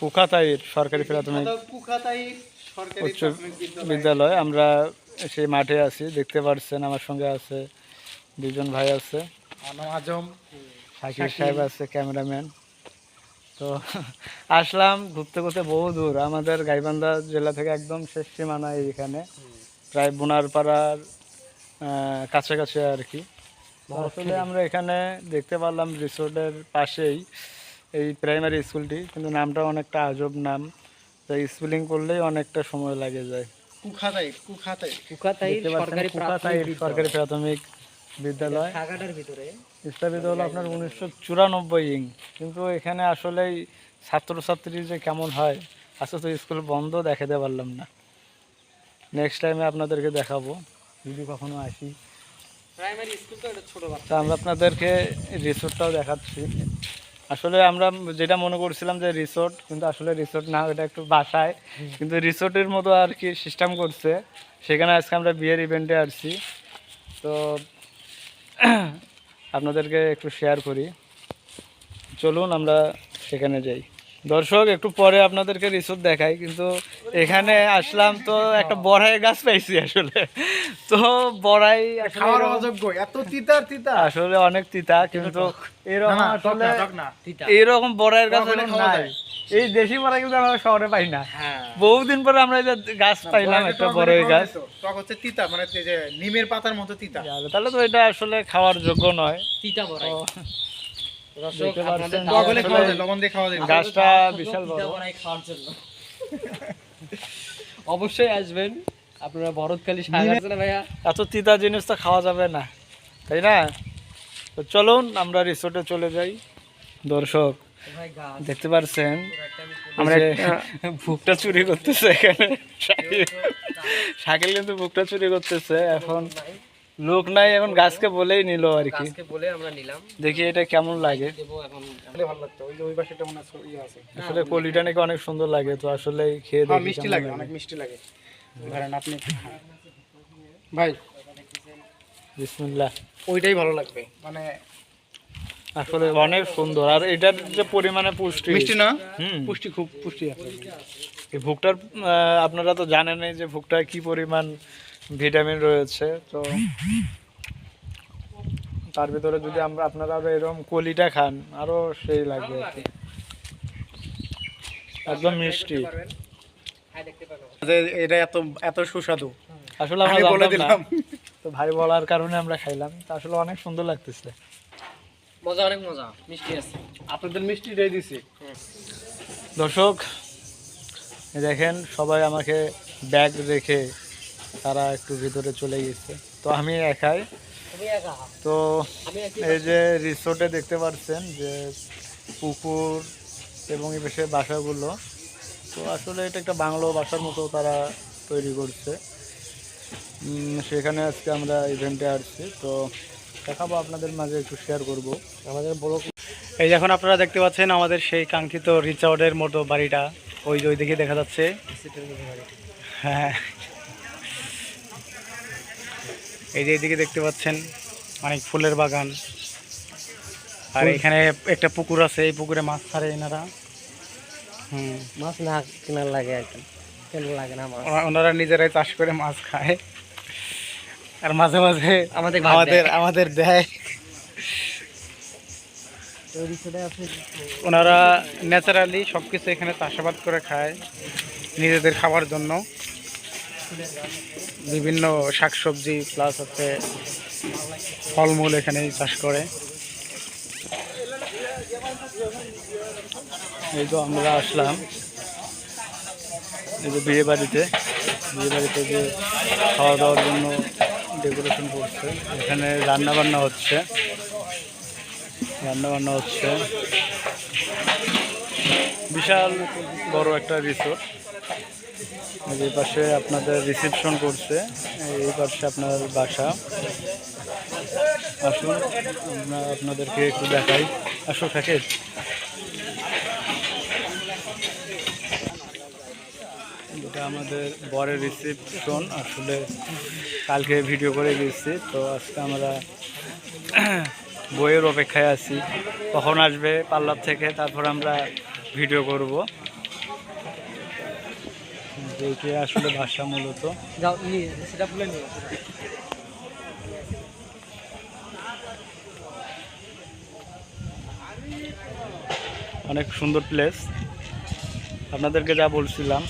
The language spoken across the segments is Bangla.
পুখাতাইর সরকারি প্রাথমিক উচ্চ বিদ্যালয়। আমরা সেই মাঠে আছি, দেখতে পাচ্ছেন আমার সঙ্গে আছে দুজন ভাই আছে, আজম শাকির সাহেব আছে ক্যামেরাম্যান। তো আসলাম ঘুরতে ঘুরতে বহু দূর, আমাদের গাইবান্ধা জেলা থেকে একদম শেষ সীমানায় এখানে, প্রায় বোনারপাড়ার কাছাকাছি আর কি। আসলে আমরা এখানে দেখতে পারলাম রিসোর্টের পাশেই এই প্রাইমারি স্কুলটি, কিন্তু নামটা অনেকটা আজব নাম, তো স্পেলিং করলেই অনেকটা সময় লাগে যায়। সরকারি প্রাথমিক বিদ্যালয় স্থাপিত হলো আপনার 1994 কিন্তু এখানে আসলেই ছাত্রছাত্রী যে কেমন হয়, আজকে তো স্কুল বন্ধ, দেখাতে পারলাম না। নেক্সট টাইমে আপনাদেরকে দেখাবো যদি কখনো আসি। তা আমরা আপনাদেরকে রিসোর্টটাও দেখাচ্ছি। আসলে আমরা যেটা মনে করছিলাম যে রিসোর্ট, কিন্তু আসলে রিসোর্ট না, এটা একটু বাসায়, কিন্তু রিসোর্টের মতো আর কি সিস্টেম করছে। সেখানে আজকে আমরা বিয়ের ইভেন্টে আসছি, তো আপনাদেরকে একটু শেয়ার করি, চলুন আমরা সেখানে যাই। দর্শক একটু পরে আপনাদেরকে রিসোর্ট দেখাই, কিন্তু এখানে আসলাম তো একটা বড়াই গাছ পাইছি আসলে। তো বড়াই আসলে অনেক তিতা, কিন্তু এরকম আসলে এইরকম বড়াইয়ের গাছ নাই। এই দেশি বড়াই কিন্তু আমরা শহরে পাই না, বহুদিন পরে আমরা এই যে গাছ পাইলাম একটা বড়াই গাছ। তিতা মানে নিমের পাতার মতো তিতা, তাহলে তো এটা আসলে খাওয়ার যোগ্য নয়। তিতা বড়াই গাছটা বিশাল বড়, অবশ্যই আসবেন আপনারা ভরতখালী ভাইয়া। এত তিতা জিনিস তো খাওয়া যাবে না, তাই না? তো চলুন আমরা রিসোর্টে চলে যাই। দর্শক দেখতে পাচ্ছেন আমরা ভুকটা চুরি করতেছে এখানে, শাকিল কিন্তু ভুকটা চুরি করতেছে। এখন লোক নাই, এখন গাছকে বলেই নিল আর কি, দেখি এটা কেমন লাগে। আসলে কলিটা নাকি অনেক সুন্দর লাগে, তো আসলে খেয়ে দেখি মিষ্টি লাগে, অনেক মিষ্টি লাগে। ধরেন আপনি ভাই বিসমিল্লাহ, ওইটাই ভালো লাগবে, মানে আসলে অনেক সুন্দর। আর এটার যে পরিমাণে পুষ্টি, মিষ্টি না, পুষ্টি খুব পুষ্টি আছে এই ভুকটার। আপনারা তো জানেনই যে ভুকটায় কি পরিমাণ ভিটামিন রয়েছে, তো তার ভিতরে যদি আপনারা এরকম কলিটা খান আরো সেই লাগবে আর কি, একদম মিষ্টি। এটা এত এত সুস্বাদু আসলে আমরা বলে দিলাম, তো ভাই বলার কারণে আমরা খাইলাম, তো আসলে অনেক সুন্দর লাগতেছে, মজা, অনেক মজা, মিষ্টি আছে। আপনাদের মিষ্টি দিয়ে দিছি। দর্শক দেখেন সবাই আমাকে ব্যাগ রেখে তারা একটু ভিতরে চলে গেছে, তো আমি একাই। তো এই যে রিসোর্টে দেখতে পাচ্ছেন যে পুকুর এবং এই পাশে বাসাগুলো, তো আসলে এটা একটা বাংলো বাসার মতো তারা তৈরি করছে। সেখানে আজকে আমরা ইভেন্টে আসছি, তো দেখাবো আপনাদের মাঝে, একটু শেয়ার করব আমাদের বড়। এই যখন আপনারা দেখতে পাচ্ছেন আমাদের সেই কাঙ্ক্ষিত রিসোর্টের মতো বাড়িটা, ওই যে ওই দিকে দেখা যাচ্ছে। হ্যাঁ, এই যে এইদিকে দেখতে পাচ্ছেন অনেক ফুলের বাগান, আর এখানে একটা পুকুর আছে, এই পুকুরে মাছ ছাড়ে এনারা। মাছ না কেনার লাগে আর কি, কেনার লাগে না মাছ, ওনারা নিজেরাই চাষ করে মাছ খায়, আর মাঝে মাঝে আমাদের দেয়। ওনারা ন্যাচারালি সবকিছু এখানে চাষাবাদ করে খায় নিজেদের খাবার জন্য, বিভিন্ন শাকসবজি প্লাস হচ্ছে ফলমূল এখানেই চাষ করে। এই তো আমরা আসলাম এই যে বিয়ে বাড়িতে যে খাওয়া দাওয়ার জন্য ডেকোরেশন করছে, এখানে রান্না বান্না হচ্ছে। বিশাল বড় একটা রিসোর্ট। এই পাশে আপনাদের রিসেপশন করছে, এই পাশে আপনার বাসা। আসুন আপনাদেরকে একটু দেখাই, আসো থাকে। এটা আমাদের বরের রিসেপশন, আসলে কালকে ভিডিও করে গেছি, তো আজকে আমরা বইয়ের অপেক্ষায় আছি, কখন আসবে পার্লার থেকে, তারপর আমরা ভিডিও করব। এইটাই আসলে বাসা মূলত। যাও নিয়ে সেটা বলে নিয়ে অনেক সুন্দর প্লেস, আপনাদেরকে যা বলছিলাম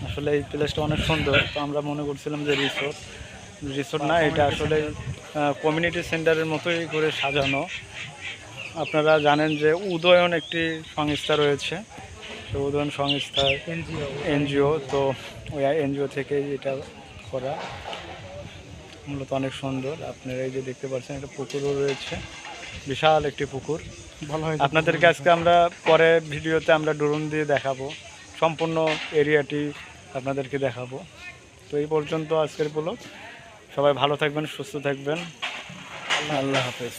আসলে এই প্লেসটা অনেক সুন্দর। তো আমরা মনে করছিলাম যে রিসোর্ট না, এটা আসলে কমিউনিটি সেন্টারের মতোই করে সাজানো। আপনারা জানেন যে উদয়ন একটি সংস্থা রয়েছে, তো উদয়ন সংস্থার এনজিও, তো ওই এনজিও থেকে এটা করা। মূলত অনেক সুন্দর। আপনারা এই যে দেখতে পাচ্ছেন একটা পুকুরও রয়েছে, বিশাল একটি পুকুর। ভালো হয়েছে। আপনাদেরকে আজকে আমরা পরে ভিডিওতে আমরা ড্রোন দিয়ে দেখাবো, সম্পূর্ণ এরিয়াটি আপনাদেরকে দেখাবো। তো এই পর্যন্ত আজকের ব্লগ। সবাই ভালো থাকবেন, সুস্থ থাকবেন, আল্লাহ হাফেজ।